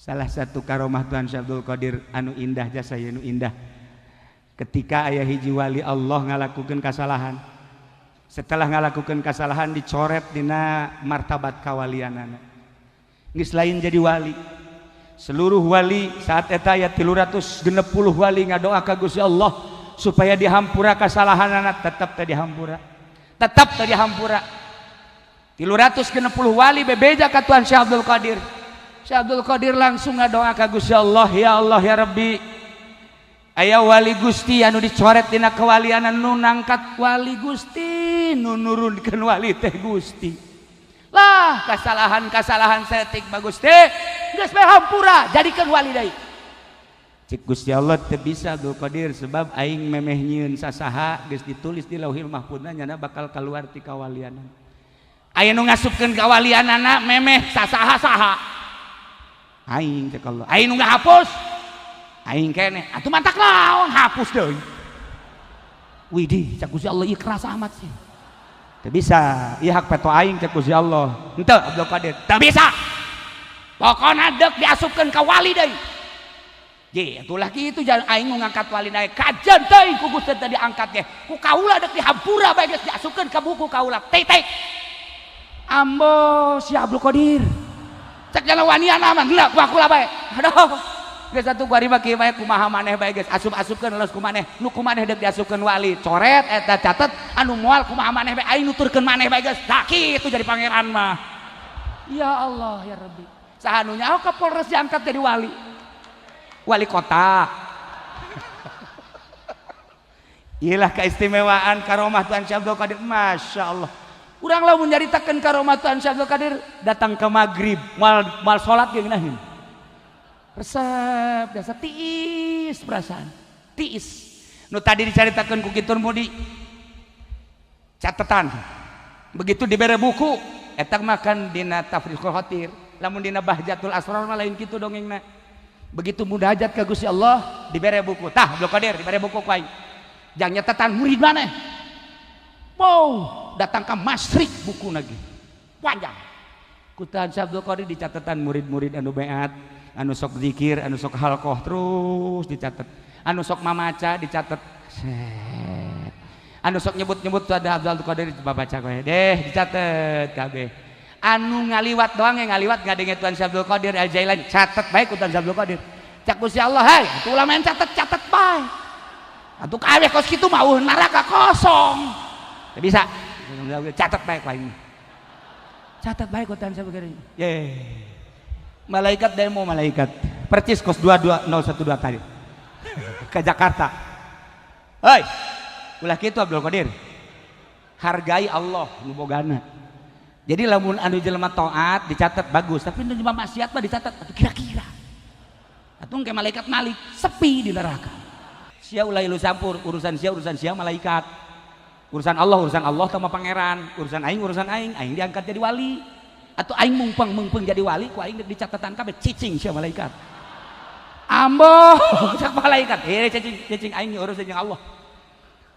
Salah satu karomah Tuhan Syekh Abdul Qadir anu indah jasa anu indah. Ketika aya hiji wali Allah ngalakukeun kasalahan. Setelah ngalakukeun kasalahan dicoret dina martabat kawalianana. Geus lain jadi wali. Seluruh wali saat eta aya 360 wali ngadoa ka Gusti Allah supaya dihampura kasalahanana, tetep teh dihampura. Tetep teh dihampura. 360 wali bebeja ka Tuhan Syekh Abdul Qadir. Syekh Abdul Qadir langsung ngadoa ka Gusti Allah, ya Allah ya Rabbi, aya wali Gusti anu dicoret dina kewalianan nu nangkat wali Gusti, nu nurunkeun wali teh Gusti. Lah kasalahan setik bagus teh geus bae hampura jadikeun wali deui. Cik Gusti Allah teu bisa Abdul Qadir sebab aing memeh nyieun sasaha geus ditulis di Lauhil Mahfuzna nyana bakal kaluar ti kawalianan. Aya nu ngasupkeun kawalianana memeh sasaha-saha. Aing teh kalau aing nu ngahapus aing kene atuh mantak lawan hapus deui. Widih cak Gusti Allah ieu kerasa amat sih. Teu bisa, ieu hak peto aing cak Gusti Allah. Henteu Abdul Qadir, teu bisa. Pokona deuk diasupkeun ka wali deui. Ye, atuh lah kitu jangan aing nu ngangkat wali naik kajen teuing ku Gusti teh diangkat ge. Ku kaula deuk dihampura bae geus diasupkeun ka buku kaula. Titik. Ambo si Abdul Qadir. Cek jalan wanian aman, enggak kuakulah baik. Aduh, geus atuh kuari mah kieu bae kumaha maneh bae geus asup-asupkeun leus kumaneh. Nu kumaneh deuk diasupkeun wali, coret eta catet anu moal kumaha maneh bae aing nuturkeun maneh bae geus. Da kitu jadi pangeran mah. Ya Allah ya Rabbi. Saha nu nyaho Kapolres diangkat jadi wali. Wali kota. Iyalah keistimewaan karomah Tuhan Syekh Abdul Qadir, Masya Allah. Urang lamun nyaritakeun karomah Tuhan Syekh Abdul Qadir datang ke maghrib mal salat ge ngeunaheun. Resep biasa tiis perasaan. Tiis. Nu tadi dicaritakeun ku kitu mudi catatan. Begitu dibere buku eta makan dina Tafriqul Khatir. Lamun dina Bahjatul Asrar mah lain kitu dongengna. Begitu munajat ka Gusti Allah dibere buku. Tah Abdul Qadir dibere buku ku aing. Jang nyatatan murid maneh. Wow, datang ke masrik buku lagi panjang kutan Syekh Abdul Qadir di catatan murid-murid anu beat, anu sok zikir, anu sok halqah terus dicatat, anu sok mamaca dicatat, anu sok nyebut-nyebut ada Abdul Qadir baca kowe deh dicatat kabeh, anu ngaliwat doang yang ngaliwat ngadenge Tuhan Syekh Abdul Qadir Al-Jailani catat baik kutan Syekh Abdul Qadir cak Gusti Allah hai atuh ulama catat baik atuh kabeh kos kitu mah neraka kosong. Tidak bisa, catat baik lain. Catat baik kutan saya begini. Malaikat demo malaikat. Percis kos 22012 tadi. Ke Jakarta. Hei, ulah kitu Abdul Qadir. Hargai Allah nu bogana. Jadi lamun anu jelema taat dicatat bagus, tapi nu jelema maksiat mah dicatat atuh kira-kira. Atuh ke malaikat malik sepi di neraka. Sia ulah ilu campur urusan sia malaikat. Urusan Allah sama pangeran, urusan aing diangkat jadi wali atau aing mungpeng jadi wali ku aing dicatatan kabeh cicing sia malaikat ambo cak malaikat cicing aing urusan jeung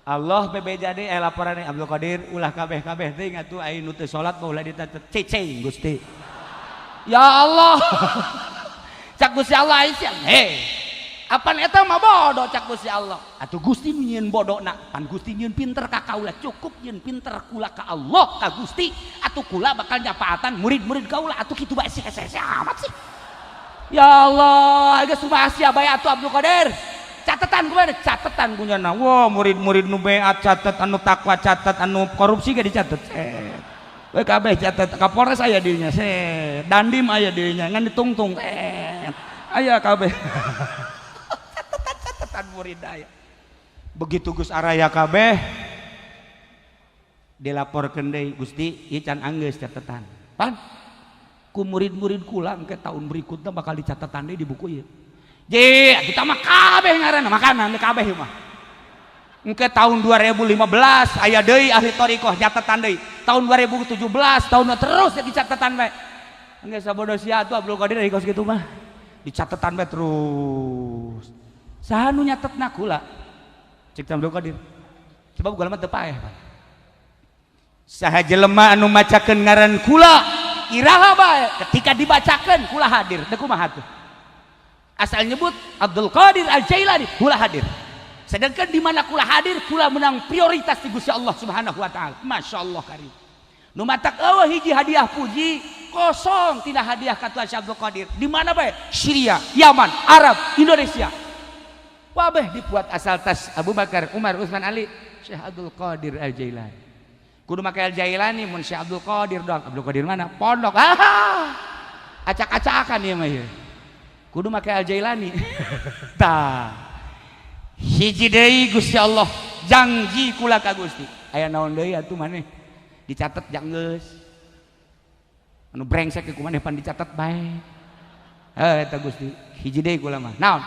Allah bebeja deui laporan Abdul Qadir ulah kabeh teh ngatu aing nu teu salat ulah dicatet cicing Gusti ya Allah cak Gusti Allah aing apan eta mah bodoh cak Gusti Allah atuh Gusti nyieun bodona pan Gusti nyieun pinter ka kaula cukup nyieun pinter kula ka Allah ka Gusti atuh kula bakal nyapaatan murid-murid kaula atuh kitu bae sih amat sih ya Allah geus kumaha sia bae atuh Abdul Qadir catetan ku nyana wah murid-murid nu beat catet anu takwa catet anu korupsi ge dicatet we kabeh catet Kapolres aya dirinya Dandim aya dirinya ngan ditungtung aya kabeh murid aya begitu Gus araya kabeh dilaporkeun deui Gusti ieu can anggeus catetan pan ku murid-murid kula engke tahun berikutnya bakal dicatetan deui di buku ieu je kita mah kabeh ngaranna makanan kabeh mah engke tahun 2015 aya deui ahli thariqah catetan deui tahun 2017 tahun terus dicatetan bae engke sabodo sia atuh Abdul Qadir kos kitu mah dicatetan bae terus saha nu nyatetna kula cek Abdul Qadir sebab kula mah teu paeh saha jelema anu macakeun ngaran kula iraha bae ketika dibacakeun kula hadir teu kumaha tuh asal nyebut Abdul Qadir Al-Jailani kula hadir. Sedangkan di mana kula hadir kula menang prioritas di Gusti Allah Subhanahu wa taala. Masyaallah karim. Nu matak eueuh hiji hadiah puji kosong tidak hadiah ka Tuan Syekh Abdul Qadir. Di mana bae? Syria, Yaman, Arab, Indonesia. Wabeh dibuat asal tas Abu Bakar, Umar, Utsman, Ali, Syekh Abdul Qadir Al-Jailani. Kudu make Al-Jailani mun Syekh Abdul Qadir doang. Abdul Qadir mana? Pondok. Acak-acakan ieu mah ieu. Kudu make Al-Jailani. Tah. Hiji deui Gusti Allah janji kula ka Gusti. Aya naon deui atuh maneh? Dicatet jang geus. Anu brengsek ku maneh pan dicatet bae. Eta Gusti, hiji deui kula mah. Naon?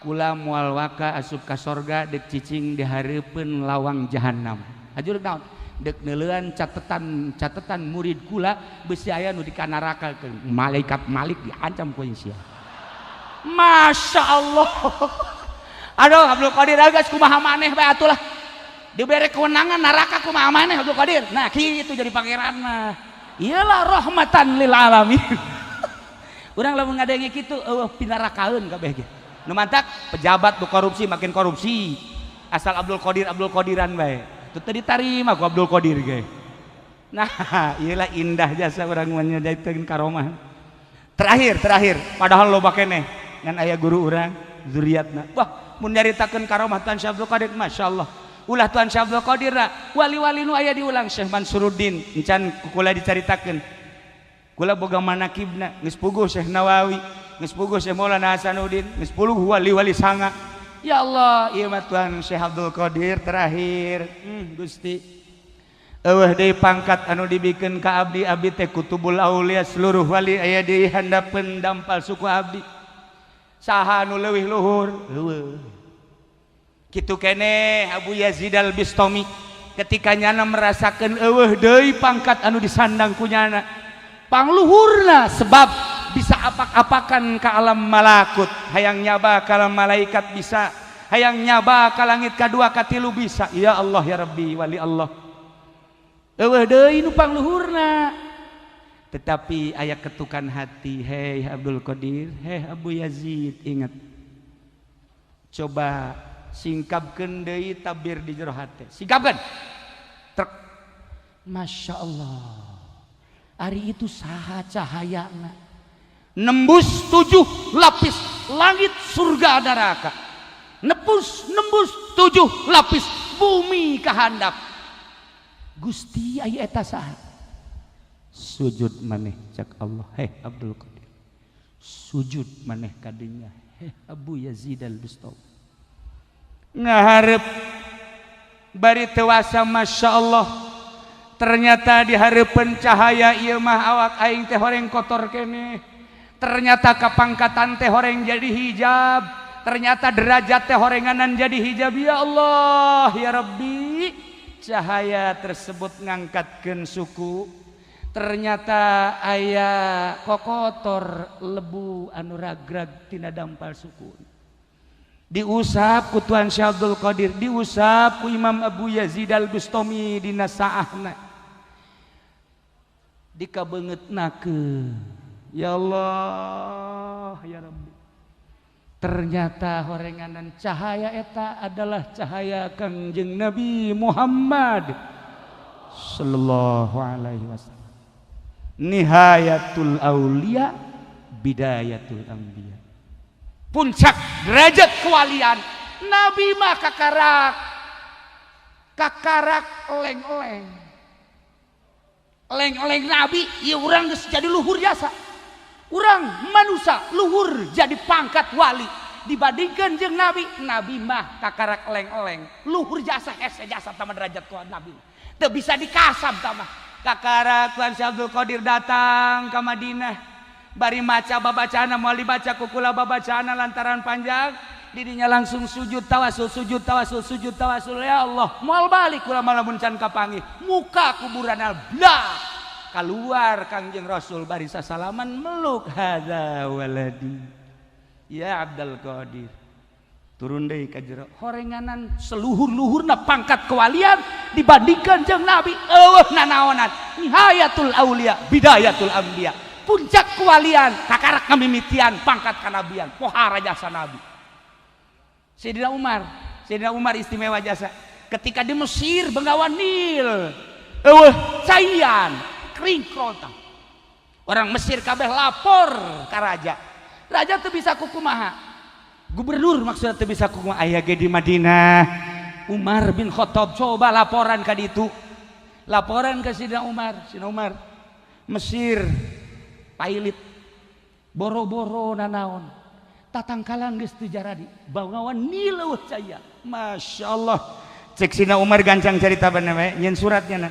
Kula moal waka asup ka sorga dek cicing di hareupeun lawang jahanam. Ajur naon? Dek neuleuan catetan murid kula beusi aya nu di neraka malaikat Malik diancam ku sia. Masya Allah. Aduh Abdul Qadir geus kumaha maneh bae atuh lah. Dibere kewenangan neraka kumaha maneh Abdul Qadir. Nah kitu jadi pangeran mah. Iyalah rahmatan lil alamin. Urang lamun ngadenge kitu eueuh pinarakaeun kabeh ge. Nu mantak pejabat nu korupsi makin korupsi. Asal Abdul Qadiran bae. Teu teu ditarima ku Abdul Qadir ge. Nah, iyalah indah jasa urang nyadaiteun karomah. Terakhir padahal loba keneh ngan aya guru urang zuriatna. Wah, mun nyaritakeun karomah Tuan Syekh Abdul Qadir masyaallah. Ulah Tuan Syekh Abdul Qadir wali-wali nu aya diulang Syekh Mansuruddin encan kula dicaritakeun. Kula boga manakibna geus puguh Syekh Nawawi, geus puguh Syekh Maulana Hasanuddin, geus puguh wali-wali sanga. Ya Allah, ieu mah Tuan Syekh Abdul Qadir terakhir. Gusti. Eueuh deui pangkat anu dibikeun ka abdi teh kutubul aulia seluruh wali aya di handapeun dampal suku abdi. Saha anu leuwih luhur? Heueuh. Kitu keneh Abu Yazid Al-Bistami ketika nyana merasakeun eueuh deui pangkat anu disandang ku nyana. Pangluhurna sebab bisa apak-apakan ka alam malakut, hayang nyaba ka alam malaikat bisa, hayang nyaba ka langit kadua katilu bisa. Ya Allah ya Rabbi wali Allah. Eueuh deui nu pangluhurna. Tetapi aya ketukan hati, hei Abdul Qadir, hei Abu Yazid, ingat. Coba singkapkeun deui tabir di jero hate. Singkapkeun. Trek. Masya Allah. Ari itu saha cahayana. Nembus 7 lapis langit surga neraka. Nembus 7 lapis bumi kahandap. Gusti aya eta saha? Sujud maneh cak Allah. Heh Abdul Qadir. Sujud maneh kadinya. Heh Abu Yazid Al-Bistami. Ngaharep bari tewasa Masya Allah. Ternyata di hareupeun cahaya ieu mah awak aing teh horeng kotor keneh. Ternyata kapangkatan teh horeng jadi hijab. Ternyata derajat teh horenganan jadi hijab. Ya Allah ya Rabbi. Cahaya tersebut ngangkatkeun suku. Ternyata aya kokotor lebu anu ragrag tina dampal suku. Diusap ku Tuan Syekh Abdul Qadir, diusap ku Imam Abu Yazid Al-Bistami dina saahna. Dikabeungeutnakeun. Ya Allah ya Rabbi. Ternyata horenganan cahaya eta adalah cahaya Kangjeng Nabi Muhammad sallallahu alaihi wasallam. Nihayatul aulia bidayatul anbiya. Puncak derajat kewalian Nabi mah kakarak eleng Nabi ieu urang geus jadi luhur jasa. Urang manusia luhur jadi pangkat wali dibandingkan jeung Nabi mah kakarak eleng luhur jasa hese jasa tama derajat ku Nabi teu bisa dikasab tama. Kakarak Tuan Syekh Abdul Qadir datang ke Madinah bari maca babacana moal dibaca ku kula babacana lantaran panjang didinya langsung sujud tawasul ya Allah moal balik kula malamun can kapanggih muka kuburan blah keluar Kangjeng Rasul bari sasalaman meluk hadza waladi ya Abdul Qadir turun deui ka jero horenganan seluhur-luhurna pangkat kewalian dibandingkan jeung Nabi eueuh nanaonan nihayatul aulia bidayatul anbiya puncak kewalian kakarak ngamimitian pangkat kanabian pohara jasa nabi. Sayyidina Umar istimewa jasa ketika di Mesir Bengawan Nil cayan kering kerontang orang Mesir kabeh lapor ke raja tuh bisa kukumaha gubernur maksudnya tuh bisa kukumaha aya ge di Madinah Umar bin Khattab coba laporan ka ditu laporan ke Sayyidina Umar Mesir pailit boro-boro nanaon tatangkalan geus teu jaradi Bengawan Nil caya Masya Allah cek Sayyidina Umar gancang cerita bener we nyeun suratnya na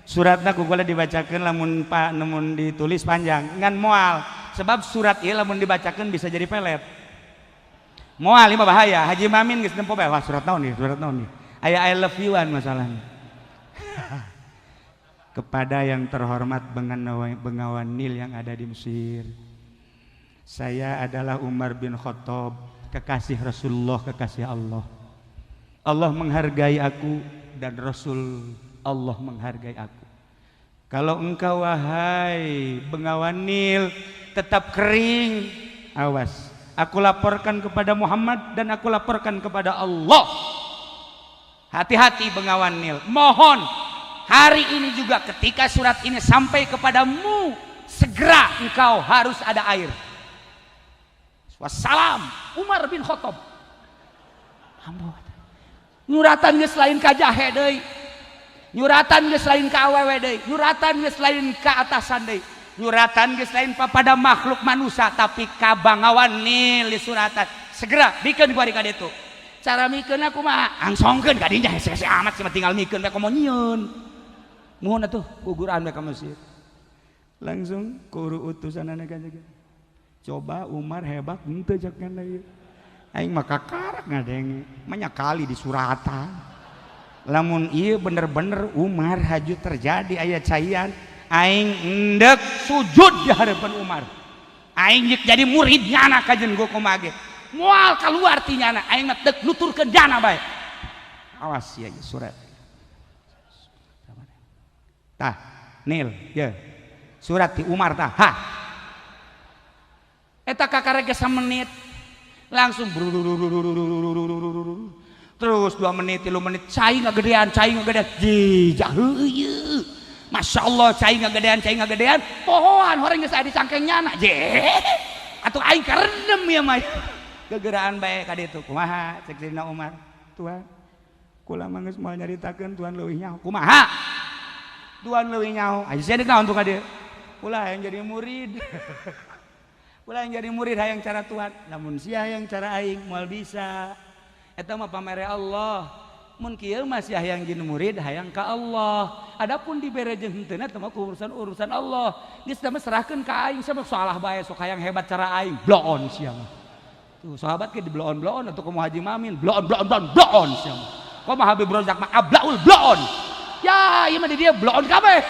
suratna kukula dibacakeun lamun namun ditulis panjang ngan moal sebab surat ieu lamun dibacakeun bisa jadi pelet moal ieu bahaya Haji Mamin geus nempo bae wah surat naon nih aya I love you-an masalahnya kepada yang terhormat Bengawan Nil yang ada di Mesir. Saya adalah Umar bin Khattab, kekasih Rasulullah, kekasih Allah. Allah menghargai aku dan Rasul Allah menghargai aku. Kalau engkau wahai Bengawan Nil tetap kering, awas. Aku laporkan kepada Muhammad dan aku laporkan kepada Allah. Hati-hati Bengawan Nil. Mohon hari ini juga ketika surat ini sampai kepadamu segera engkau harus ada air. Wassalam Umar bin Khattab. Nyuratan geus lain ka jahe deui. Nyuratan geus lain ka awewe deui. Nyuratan geus lain ka atasan deui. Nyuratan geus lain pada makhluk manusia tapi ka Bengawan Nil di suratan. Segera bikeun ku ari ka ditu. Cara mikeun aku mah angsongkeun ka dinya hese-hese amat cuma tinggal mikeun bae komo nyieun. Muhun atuh guguran bae ka Mesir. Langsung kuru utusanana ka jaga. Coba Umar hebat henteu cekeun ieu. Aing mah kakarak ngadenge, manya kali di suratan. Lamun ieu bener-bener Umar haju terjadi aya cayan, aing endek sujud di hadapan Umar. Aing jadi muridnya anak kajen gua komage. Moal keluar ti nyana, aing mah teu nuturkeun jana bae. Awas ya surat. Tah, Nil, ye. Surat ti Umar tah. Ha. Eta kakarek samenit langsung terus 2 menit 3 menit cai ngagedean jijah heuyeu Masya Allah cai ngagedean pohoan horeng geus aya di cangkengnyana je atuh aing karendem ya mah gegeraan bae ka ditu kumaha cek Sayyidina Umar Tuhan kula mah geus moal nyaritakeun Tuhan leuwih nyaho kumaha Tuhan leuwih nyaho aya sia naon tuh ka dieu kula yang jadi murid Ulah yang jadi murid hayang cara Tuhan, namun sia yang cara aing moal bisa. Eta mah pamere Allah. Mun kieu mah sia hayang jadi murid hayang ka Allah. Adapun dibere jeung henteu teh mah urusan Allah. Geus da mah serahkeun ka aing sama salah bae sok hayang hebat cara aing. Bloon sia mah. Tuh sahabat ke di bloon atuh komo Haji Mamin, bloon sia mah. Komo Habib Rozak mah ablaul bloon. Ya, ieu mah di dia bloon kabeh.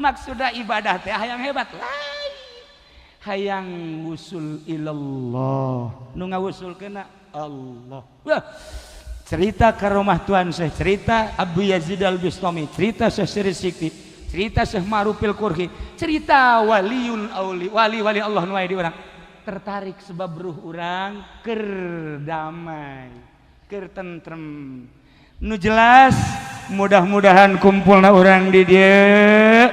Maksudna ibadah teh hayang hebat. Hayang wusul ilallah nu ngawusulkeunna Allah. Wah, cerita ke rumah Tuan Syekh, cerita Abu Yazid Al-Bistami, cerita Syekh Sri Sikti, cerita Syekh Ma'rufil Qurhi, cerita waliul auli, wali Allah nu aya di urang. Tertarik sebab ruh urang keur damai, keur tentrem. Nu jelas mudah-mudahan kumpulna urang di dieu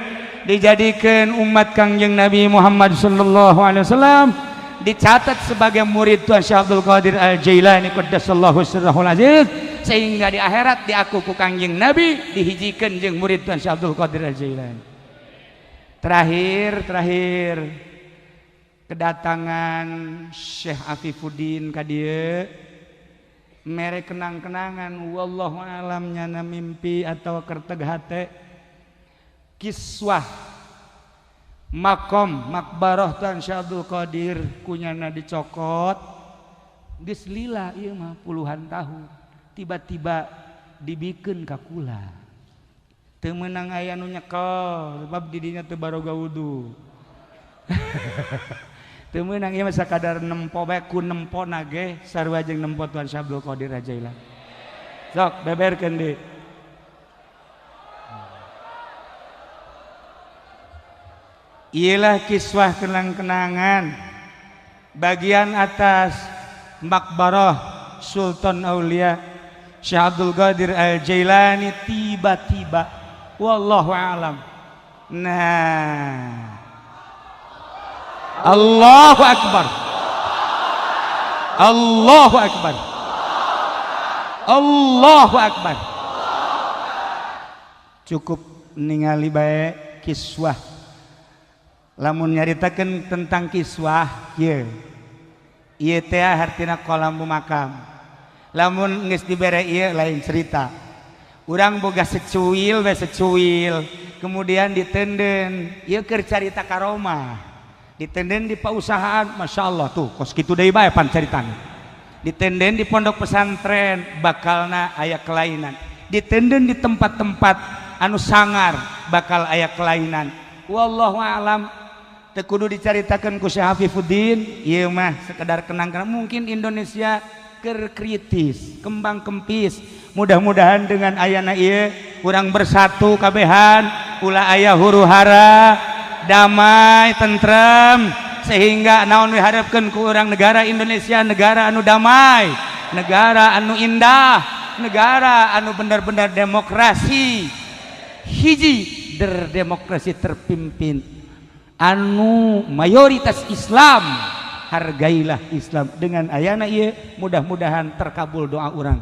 dijadikan umat Kangjeng Nabi Muhammad sallallahu alaihi wasallam dicatat sebagai murid Tuan Syekh Abdul Qadir Al-Jailani qaddasallahu sirrahul aziz sehingga di akhirat diaku ku Kangjeng Nabi dihijikeun jeung murid Tuan Syekh Abdul Qadir Al-Jailani. Terakhir kedatangan Syekh Afifuddin ka dieu mere kenang-kenangan wallahu alam nyana mimpi atau kerteg hate kiswah makom makbarah Tuan Syekh Abdul Qadir kunyana dicokot geus lila ieu mah puluhan tahun tiba-tiba dibikeun ka kula teu meunang aya nu nyekel sebab di dinya teu baroga wudu teu meunang ieu mah sakadar nempo bae ku nempona ge sarua jeung nempo Tuan Syekh Abdul Qadir Al-Jailani sok beberkeun deui. Ialah kiswah kenang-kenangan bagian atas makbarah Sultan Aulia Syekh Abdul Qadir Al-Jailani tiba-tiba wallahu alam. Nah, Allahu akbar. Allahu akbar. Allahu akbar. Cukup ningali bae kiswah. Lamun nyaritakeun tentang kiswah ieu. Ieu teh hartina kolam makam. Lamun geus dibere ieu lain cerita. Urang boga secuil we secuil, kemudian ditenden ieu keur carita karomah. Ditenden di pausahaan, Masya Allah tuh kos kitu deui bae pan caritana. Ditenden di pondok pesantren bakalna aya kelainan. Ditenden di tempat-tempat anu sangar bakal aya kelainan. Wallahu a'lam. Teu kudu dicaritakeun ku Syekh Hafifuddin, ieu mah sekedar kenang-kenang. Mungkin Indonesia keur kritis, kembang kempis. Mudah-mudahan dengan ayana ieu urang bersatu kabehan, ulah aya huru-hara, damai, tentrem, sehingga naon diharapkeun ku urang negara Indonesia negara anu damai, negara anu indah, negara anu benar-benar demokrasi hiji demokrasi terpimpin anu mayoritas Islam. Hargailah Islam. Dengan ayana ieu mudah-mudahan terkabul doa urang.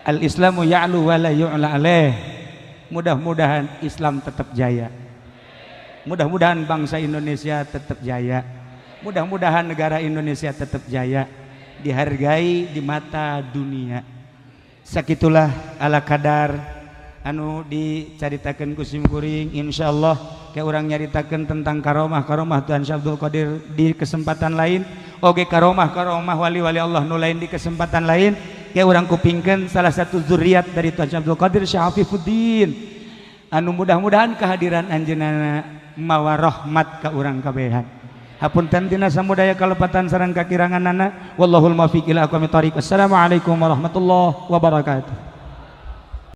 Al-Islamu ya'lu wa la yu'la alaih. Mudah-mudahan Islam tetap jaya. Mudah-mudahan bangsa Indonesia tetap jaya. Mudah-mudahan negara Indonesia tetap jaya, dihargai di mata dunia. Sakitulah ala kadar anu dicaritakeun ku simkuring. Insyaallah kayak orang nyaritakeun tentang karomah Tuan Syekh Abdul Qadir di kesempatan lain, oge karomah wali-wali Allah nu lain di kesempatan lain. Kayak orang kupingkeun salah satu zuriat dari Tuan Syekh Abdul Qadir Syekh Hafifuddin anu mudah-mudahan kehadiran anjeunna mawa rahmat ka urang kabehan. Hapunten tina samudaya kalepatan sareng kakiranganana. Wallahul muwaffiq ila aqwamit thoriq. Assalamualaikum warahmatullahi wabarakatuh.